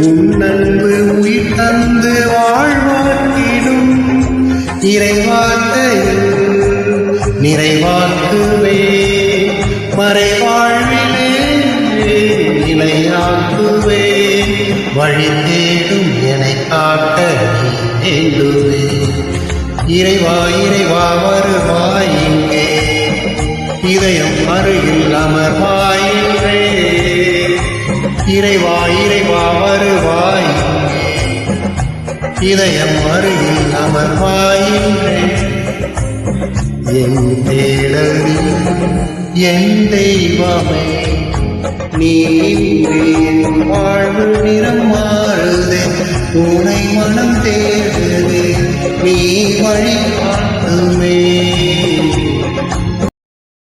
உன்னன்பு உயிர் தந்து வாழ்வாக்கிடும் இறைவார்த்தையில் நிறைவாக்குவே மறைவாழ்விலே நிலையாக்குவே வழி தேடும் என்னை காட்ட நீ வேண்டுவே இறைவா இறைவா வருவாய் இங்கே இதயம் அருகில் அமர்வாயின்றே இறைவா இறைவா வருவாய் இங்கே இதயம் அருகில் அமர்வாயின்றே என் தேடலி என் தெய்வமே நீ என் வாழ்வு நிறம் மாறுதே உனை மனம் தேடுதே நீ வழி காட்டுமே